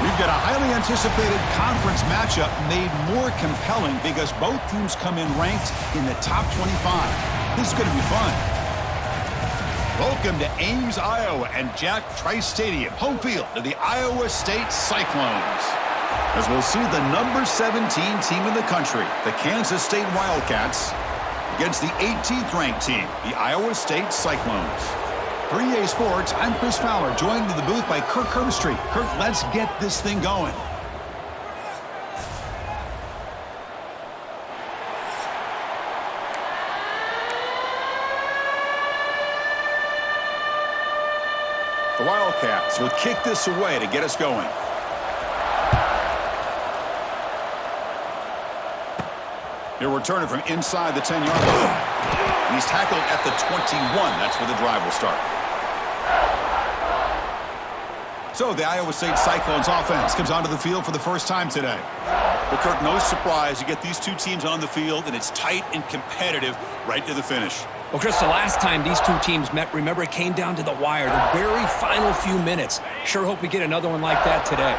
We've got a highly anticipated conference matchup made more compelling because both teams come in ranked in the top 25. This is going to be fun. Welcome to Ames, Iowa, and Jack Trice Stadium, home field of the Iowa State Cyclones. As we'll see the number 17 team in the country, the Kansas State Wildcats, against the 18th ranked team, the Iowa State Cyclones. For EA Sports, I'm Chris Fowler, joined in the booth by Kirk Herbstreit. Kirk, let's get this thing going. The Wildcats will kick this away to get us going. He'll return it from inside the 10-yard line. He's tackled at the 21. That's where the drive will start. So the Iowa State Cyclones offense comes onto the field for the first time today. Well, Kirk, no surprise. You get these two teams on the field, and it's tight and competitive right to the finish. Well, Chris, the last time these two teams met, remember, it came down to the wire, the very final few minutes. Sure hope we get another one like that today.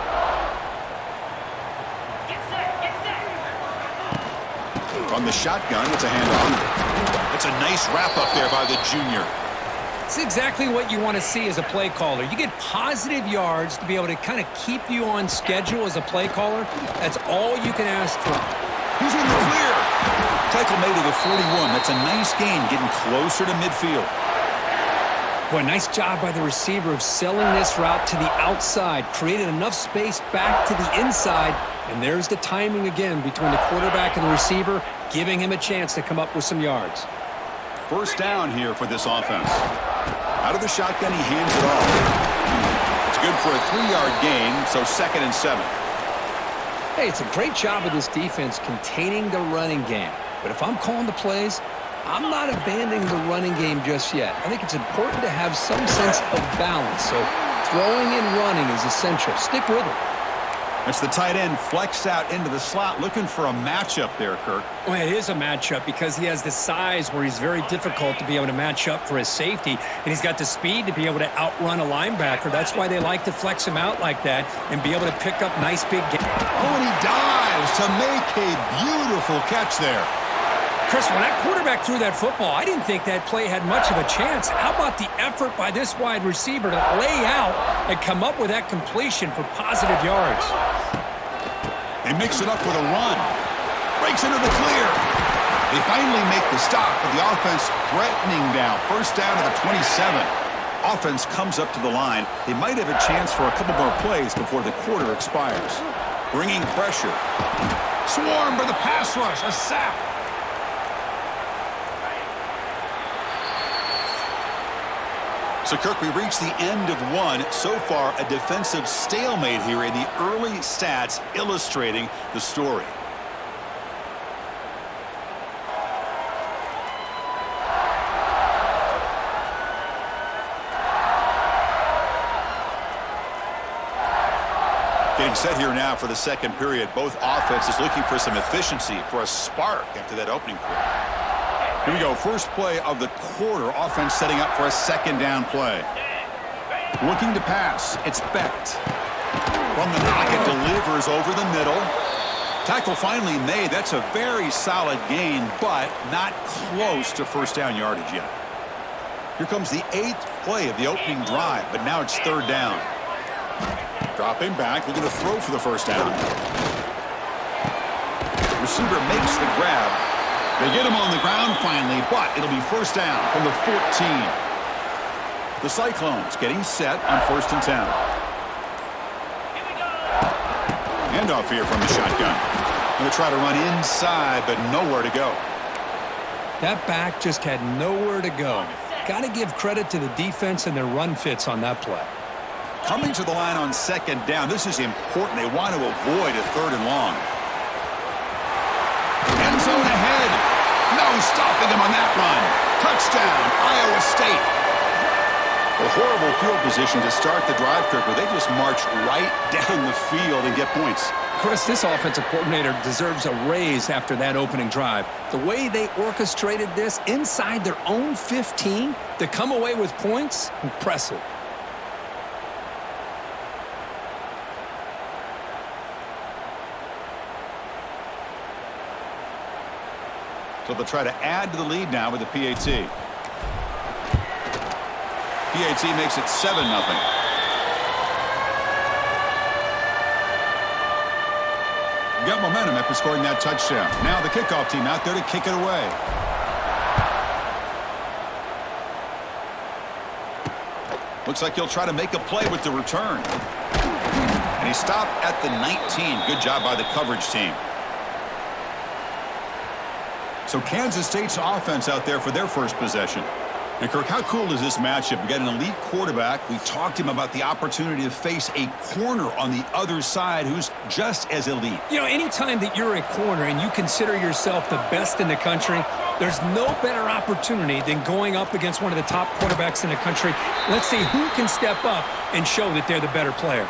From the shotgun, it's a handoff. It's a nice wrap-up there by the junior. It's exactly what you want to see as a play caller. You get positive yards to be able to kind of keep you on schedule as a play caller. That's all you can ask for. He's in the clear. Tackle made to the 41. That's a nice gain, getting closer to midfield. Boy, nice job by the receiver of selling this route to the outside. Created enough space back to the inside. And there's the timing again between the quarterback and the receiver, giving him a chance to come up with some yards. First down here for this offense. Out of the shotgun, he hands it off. It's good for a 3-yard gain, so 2nd and 7. Hey, it's a great job of this defense containing the running game. But if I'm calling the plays, I'm not abandoning the running game just yet. I think it's important to have some sense of balance. So throwing and running is essential. Stick with it. That's the tight end flexed out into the slot, looking for a matchup there, Kirk. Well, it is a matchup because he has the size where he's very difficult to be able to match up for his safety, and he's got the speed to be able to outrun a linebacker. That's why they like to flex him out like that and be able to pick up nice big gains. Oh, and he dives to make a beautiful catch there. Chris, when that quarterback threw that football, I didn't think that play had much of a chance. How about the effort by this wide receiver to lay out and come up with that completion for positive yards? They mix it up with a run. Breaks into the clear. They finally make the stop, but the offense threatening down. First down to the 27. Offense comes up to the line. They might have a chance for a couple more plays before the quarter expires. Bringing pressure. Swarmed by the pass rush. A sack. So, Kirk, we reached the end of one. So far, a defensive stalemate here in the early stats illustrating the story. Getting set here now for the second period. Both offenses looking for some efficiency, for a spark after that opening quarter. Here we go. First play of the quarter. Offense setting up for a second down play. Looking to pass. It's Becht. From the knock, it delivers over the middle. Tackle finally made. That's a very solid gain, but not close to first down yardage yet. Here comes the 8th play of the opening drive, but now it's third down. Dropping back, looking to throw for the first down. Receiver makes the grab. They get him on the ground finally, but it'll be first down from the 14. The Cyclones getting set on 1st and 10. Handoff here from the shotgun. Going to try to run inside, but nowhere to go. That back just had nowhere to go. Got to give credit to the defense and their run fits on that play. Coming to the line on 2nd down. This is important. They want to avoid a 3rd and long. End zone ahead. No stopping him on that run. Touchdown, Iowa State. A horrible field position to start the drive, Kirk, but they just march right down the field and get points. Chris, this offensive coordinator deserves a raise after that opening drive. The way they orchestrated this inside their own 15 to come away with points, impressive. So they'll try to add to the lead now with the PAT. PAT makes it 7-0. Got momentum after scoring that touchdown. Now the kickoff team out there to kick it away. Looks like he'll try to make a play with the return. And he stopped at the 19. Good job by the coverage team. So Kansas State's offense out there for their first possession. And Kirk, how cool is this matchup? We got an elite quarterback. We talked to him about the opportunity to face a corner on the other side who's just as elite. You know, anytime that you're a corner and you consider yourself the best in the country, there's no better opportunity than going up against one of the top quarterbacks in the country. Let's see who can step up and show that they're the better player.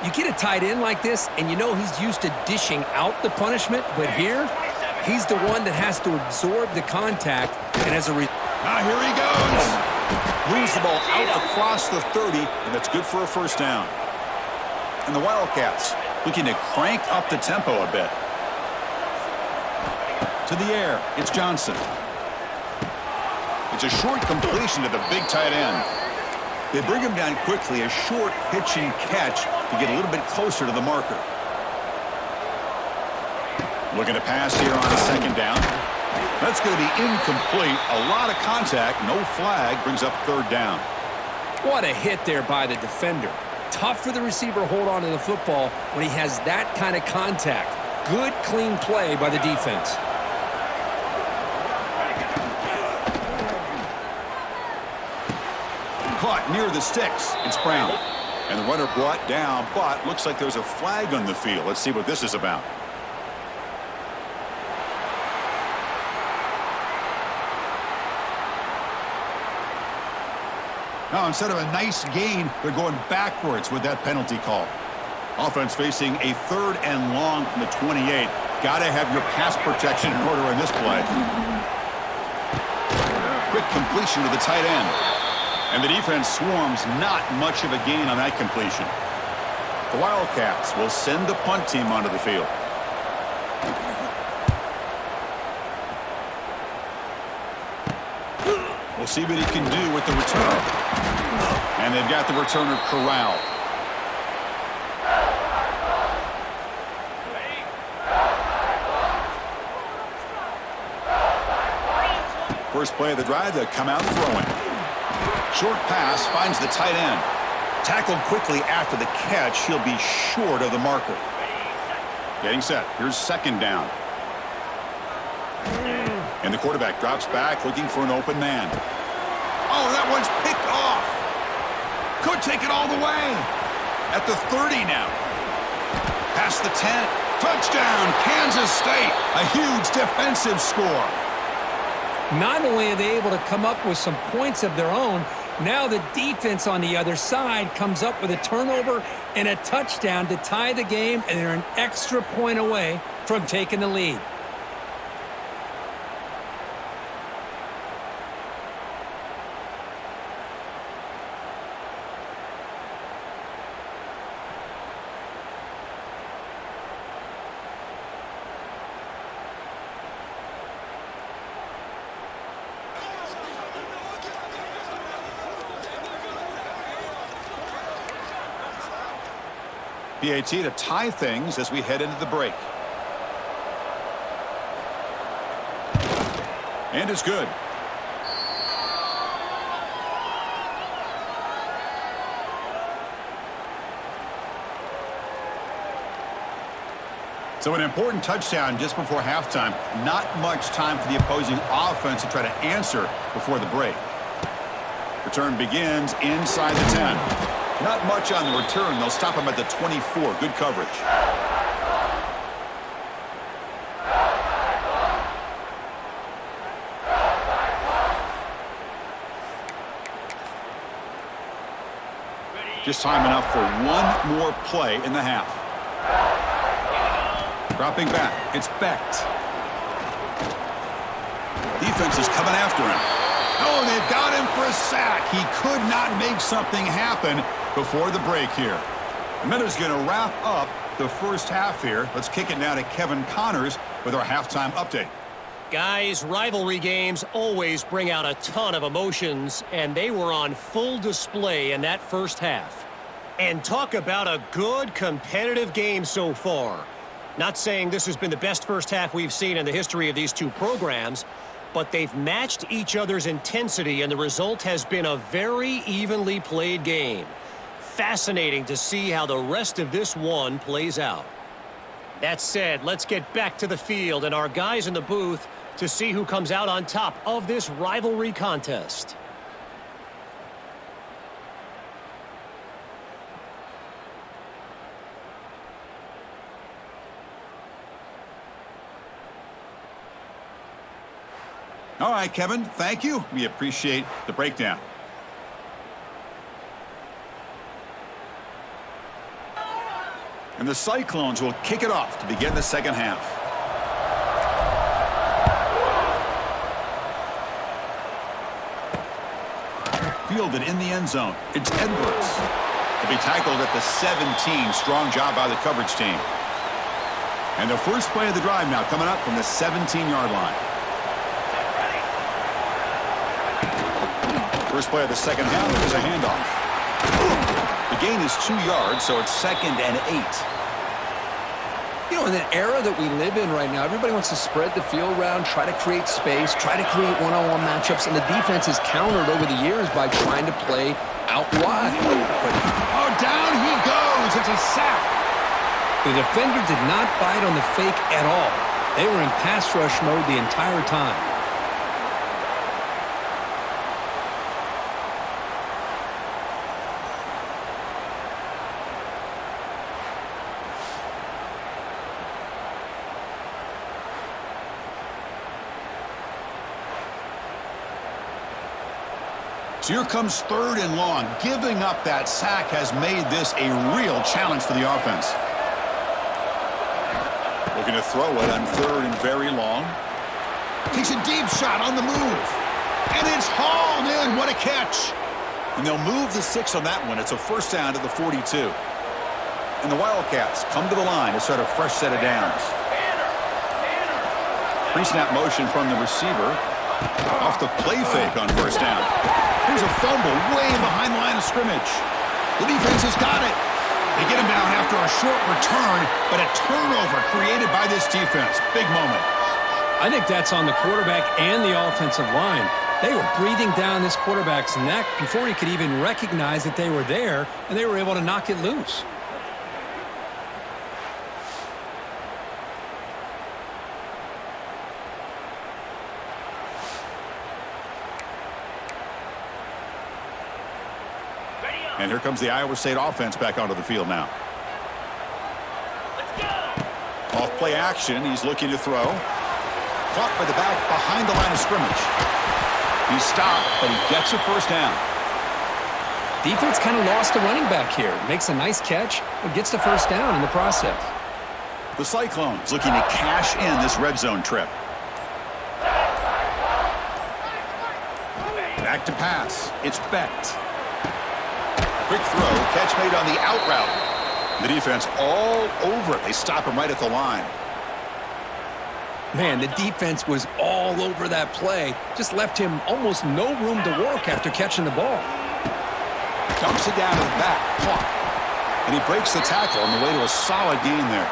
You get a tight end like this, and you know he's used to dishing out the punishment, but here, he's the one that has to absorb the contact, and as a result... Now here he goes. Moves the ball out across the 30, and that's good for a first down. And the Wildcats looking to crank up the tempo a bit. To the air, it's Johnson. It's a short completion to the big tight end. They bring him down quickly, a short pitch and catch to get a little bit closer to the marker. Looking to pass here on a second down. That's going to be incomplete. A lot of contact, no flag, brings up third down. What a hit there by the defender. Tough for the receiver to hold on to the football when he has that kind of contact. Good, clean play by the defense. Caught near the sticks. It's Brown. And the runner brought down, but looks like there's a flag on the field. Let's see what this is about. Now, instead of a nice gain, they're going backwards with that penalty call. Offense facing a 3rd and long from the 28. Got to have your pass protection in order in this play. Quick completion to the tight end. And the defense swarms, not much of a gain on that completion. The Wildcats will send the punt team onto the field. We'll see what he can do with the return. And they've got the returner corralled. First play of the drive, they'll come out throwing. Short pass finds the tight end. Tackled quickly after the catch. He'll be short of the marker. Getting set. Here's second down. And the quarterback drops back looking for an open man. Oh, that one's picked off. Could take it all the way. At the 30 now. Past the 10. Touchdown, Kansas State. A huge defensive score. Not only are they able to come up with some points of their own, now the defense on the other side comes up with a turnover and a touchdown to tie the game, and they're an extra point away from taking the lead. PAT to tie things as we head into the break. And it's good. So an important touchdown just before halftime. Not much time for the opposing offense to try to answer before the break. Return begins inside the 10. Not much on the return. They'll stop him at the 24. Good coverage. Just time enough for one more play in the half. Dropping back. It's Becht. Defense is coming after him. Oh, they've got him for a sack. He could not make something happen before the break here. And that is going to wrap up the first half here. Let's kick it now to Kevin Connors with our halftime update. Guys, rivalry games always bring out a ton of emotions, and they were on full display in that first half. And talk about a good competitive game so far. Not saying this has been the best first half we've seen in the history of these two programs, but they've matched each other's intensity, and the result has been a very evenly played game. Fascinating to see how the rest of this one plays out. That said, let's get back to the field and our guys in the booth to see who comes out on top of this rivalry contest. All right, Kevin, thank you. We appreciate the breakdown. And the Cyclones will kick it off to begin the second half. Fielded in the end zone. It's Edwards. To be tackled at the 17. Strong job by the coverage team. And the first play of the drive now coming up from the 17-yard line. First play of the second half is a handoff. The gain is 2 yards, so it's 2nd and 8. You know, in the era that we live in right now, everybody wants to spread the field around, try to create space, try to create one-on-one matchups, and the defense has countered over the years by trying to play out wide. Oh, down he goes. It's a sack. The defender did not bite on the fake at all. They were in pass rush mode the entire time. So here comes 3rd and long. Giving up that sack has made this a real challenge for the offense. Looking to throw it on 3rd and very long. Takes a deep shot on the move. And it's hauled in. What a catch. And they'll move the 6 on that one. It's a first down to the 42. And the Wildcats come to the line to start a fresh set of downs. Pre-snap motion from the receiver. Off the play fake on first down. Here's a fumble way behind the line of scrimmage. The defense has got it. They get him down after a short return, but a turnover created by this defense. Big moment. I think that's on the quarterback and the offensive line. They were breathing down this quarterback's neck before he could even recognize that they were there, and they were able to knock it loose. And here comes the Iowa State offense back onto the field now. Off play action, he's looking to throw. Caught by the back behind the line of scrimmage. He's stopped, but he gets a first down. Defense kind of lost the running back here. Makes a nice catch and gets the first down in the process. The Cyclones looking to cash in this red zone trip. Back to pass. It's Becht. Quick throw, catch made on the out route. The defense all over it. They stop him right at the line. Man, the defense was all over that play. Just left him almost no room to work after catching the ball. Dumps it down to the back, caught. And he breaks the tackle on the way to a solid gain there.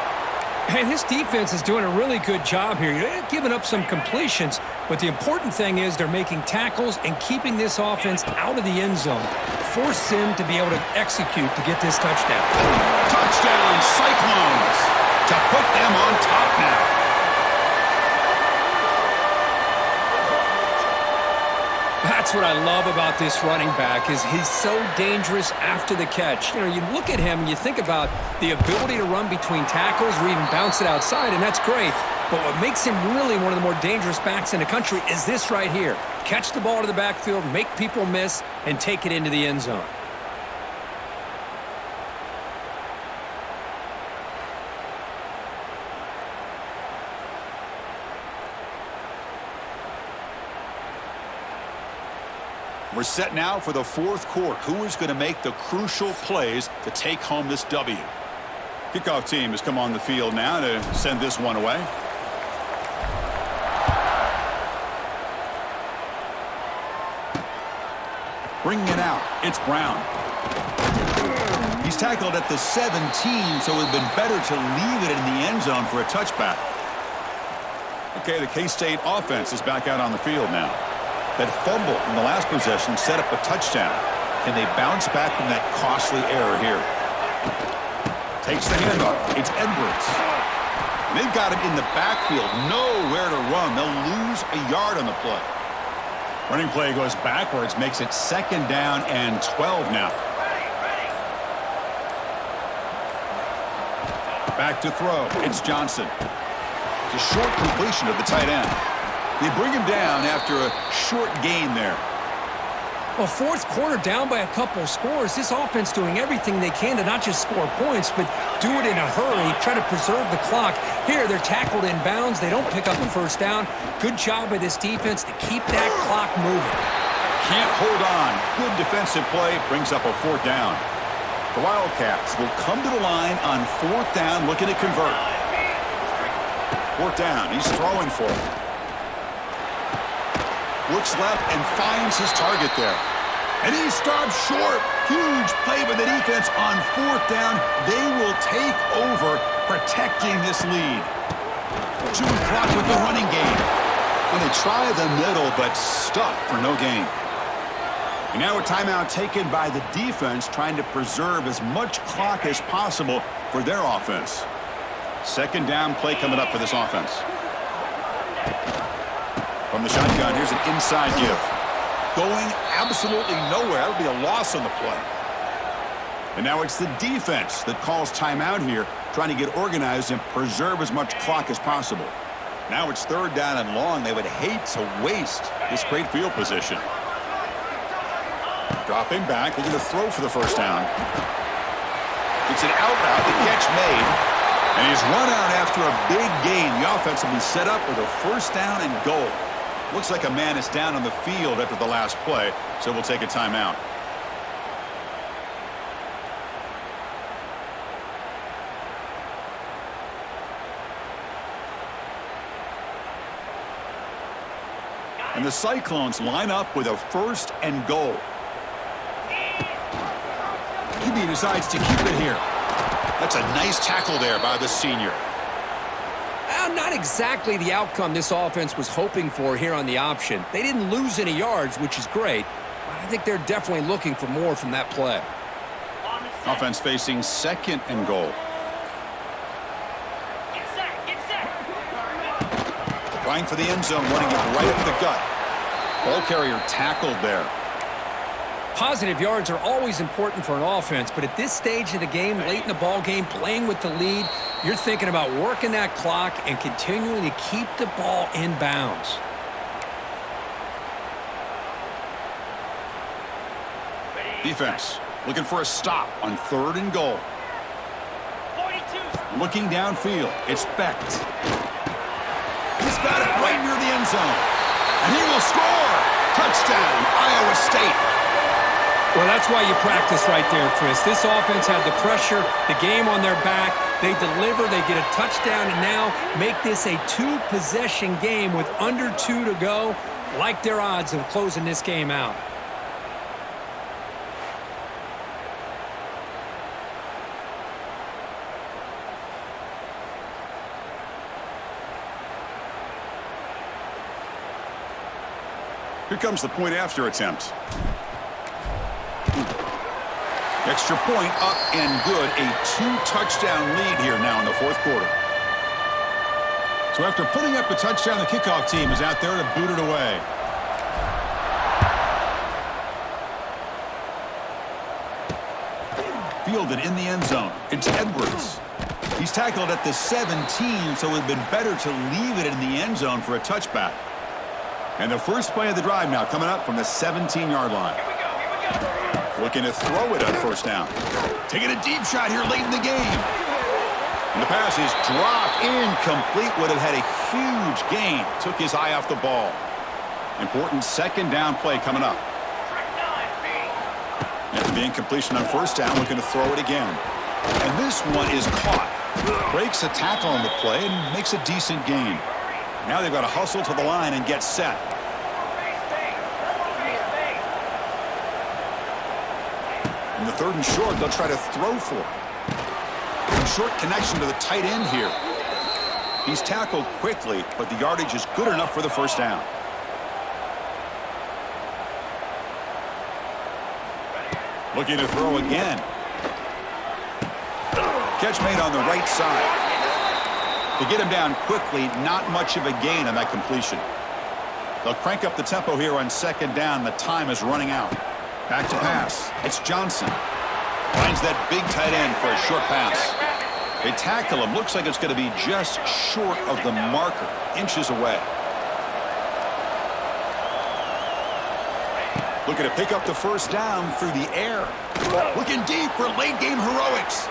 And his defense is doing a really good job here. They're giving up some completions, but the important thing is they're making tackles and keeping this offense out of the end zone. Force him to be able to execute to get this touchdown. Touchdown, Cyclones, to put them on top now. That's what I love about this running back is he's so dangerous after the catch. You know, you look at him and you think about the ability to run between tackles or even bounce it outside, and that's great. But what makes him really one of the more dangerous backs in the country is this right here. Catch the ball to the backfield, make people miss, and take it into the end zone. We're set now for the fourth quarter. Who is going to make the crucial plays to take home this W? Kickoff team has come on the field now to send this one away. Bringing it out, it's Brown. He's tackled at the 17, so it would have been better to leave it in the end zone for a touchback. Okay, the K-State offense is back out on the field now. That fumble in the last possession set up a touchdown. Can they bounce back from that costly error here? Takes the handoff. It's Edwards. They've got him in the backfield. Nowhere to run. They'll lose a yard on the play. Running play goes backwards, makes it 2nd down and 12 now. Back to throw. It's Johnson. It's a short completion of the tight end. They bring him down after a short gain there. Well, 4th quarter down by a couple scores. This offense doing everything they can to not just score points, but do it in a hurry, try to preserve the clock. Here, they're tackled in bounds. They don't pick up a 1st down. Good job by this defense to keep that clock moving. Can't hold on. Good defensive play. Brings up a 4th down. The Wildcats will come to the line on 4th down, looking to convert. 4th down. He's throwing for it. Looks left and finds his target there. And he stops short. Huge play by the defense on 4th down. They will take over, protecting this lead. 2 o'clock with the running game. When they try the middle, but stuffed for no gain. And now a timeout taken by the defense, trying to preserve as much clock as possible for their offense. 2nd down play coming up for this offense. From the shotgun, here's an inside give. Going absolutely nowhere. That would be a loss on the play. And now it's the defense that calls timeout here, trying to get organized and preserve as much clock as possible. Now it's 3rd down and long. They would hate to waste this great field position. Dropping back, looking to throw for the 1st down. It's an out route, the catch made. And he's run out after a big gain. The offense will be set up with a 1st down and goal. Looks like a man is down on the field after the last play, so we'll take a timeout. And the Cyclones line up with a 1st and goal. QB decides to keep it here. That's a nice tackle there by the senior. Not exactly the outcome this offense was hoping for here on the option. They didn't lose any yards, which is great. But I think they're definitely looking for more from that play. Offense facing 2nd and goal. Get set. Trying for the end zone, running it right up the gut. Ball carrier tackled there. Positive yards are always important for an offense, but at this stage of the game, late in the ball game, playing with the lead, you're thinking about working that clock and continuing to keep the ball in bounds. Defense looking for a stop on 3rd and goal. 42. Looking downfield, it's Becht. He's got it right near the end zone. And he will score. Touchdown, Iowa State. Well, that's why you practice right there, Chris. This offense had the pressure, the game on their back. They deliver, they get a touchdown, and now make this a 2-possession game with under 2 to go. Like their odds of closing this game out. Here comes the point after attempt. Extra point up and good. A 2-touchdown lead here now in the 4th quarter. So after putting up a touchdown, the kickoff team is out there to boot it away. Fielded in the end zone. It's Edwards. He's tackled at the 17, so it would have been better to leave it in the end zone for a touchback. And the first play of the drive now coming up from the 17-yard line. Looking to throw it on 1st down. Taking a deep shot here late in the game. And the pass is dropped, incomplete. Would have had a huge gain. Took his eye off the ball. Important 2nd down play coming up. After the incompletion on 1st down, looking to throw it again. And this one is caught. Breaks a tackle on the play and makes a decent gain. Now they've got to hustle to the line and get set. In the 3rd and short, they'll try to throw for it. Short connection to the tight end here. He's tackled quickly, but the yardage is good enough for the first down. Looking to throw again. Catch made on the right side. To get him down quickly, not much of a gain on that completion. They'll crank up the tempo here on 2nd down. The time is running out. Back to pass. It's Johnson. Finds that big tight end for a short pass. They tackle him. Looks like it's going to be just short of the marker. Inches away. Looking to pick up the first down through the air. Looking deep for late-game heroics.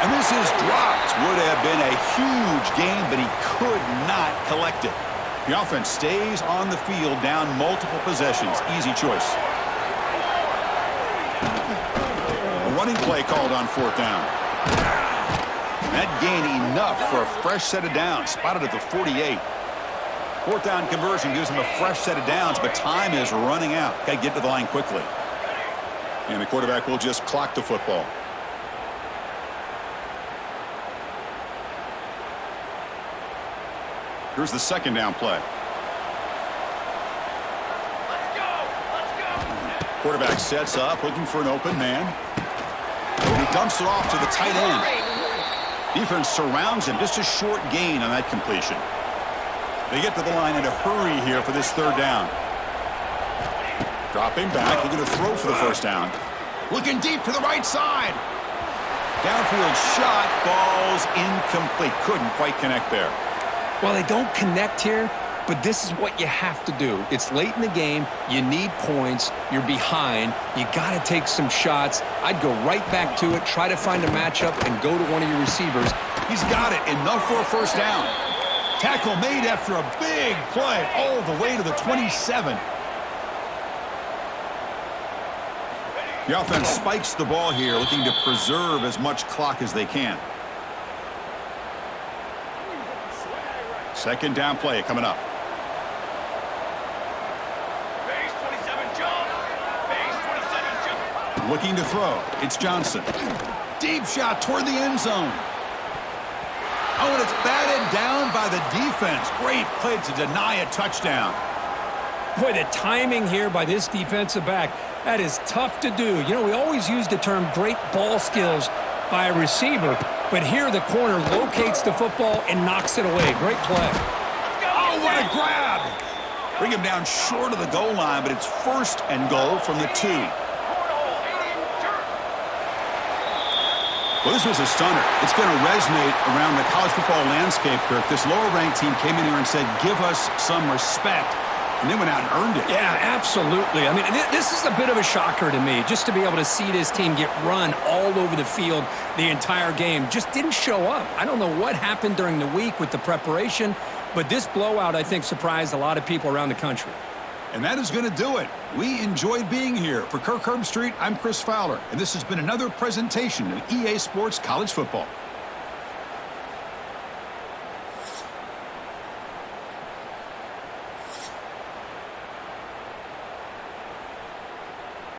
And this is dropped. Would have been a huge gain, but he could not collect it. The offense stays on the field, down multiple possessions. Easy choice. A running play called on 4th down. That gain enough for a fresh set of downs. Spotted at the 48. 4th down conversion gives him a fresh set of downs, but time is running out. Got to get to the line quickly. And the quarterback will just clock the football. Here's the 2nd down play. Quarterback sets up, looking for an open man. And he dumps it off to the tight end. Defense surrounds him. Just a short gain on that completion. They get to the line in a hurry here for this 3rd down. Dropping back, looking to throw for the first down. Looking deep to the right side. Downfield shot falls incomplete. Couldn't quite connect there. Well, they don't connect here, but this is what you have to do. It's late in the game. You need points. You're behind. You got to take some shots. I'd go right back to it, try to find a matchup, and go to one of your receivers. He's got it. Enough for a first down. Tackle made after a big play all the way to the 27. The offense spikes the ball here, looking to preserve as much clock as they can. 2nd down play coming up. Base 27 jump. Base 27 jump. Looking to throw. It's Johnson. Deep shot toward the end zone. Oh, and it's batted down by the defense. Great play to deny a touchdown. Boy, the timing here by this defensive back, that is tough to do. You know, we always use the term great ball skills by a receiver, but here the corner locates the football and knocks it away. Great play. Oh, what a grab! Bring him down short of the goal line, but it's 1st and goal from the 2. Well, this was a stunner. It's going to resonate around the college football landscape, Kirk. This lower-ranked team came in here and said, give us some respect, and they went out and earned it. Yeah, absolutely. I mean, this is a bit of a shocker to me, just to be able to see this team get run all over the field the entire game. Just didn't show up. I don't know what happened during the week with the preparation, but this blowout, I think, surprised a lot of people around the country. And that is going to do it. We enjoyed being here. For Kirk Herbstreit, I'm Chris Fowler, and this has been another presentation of EA Sports College Football.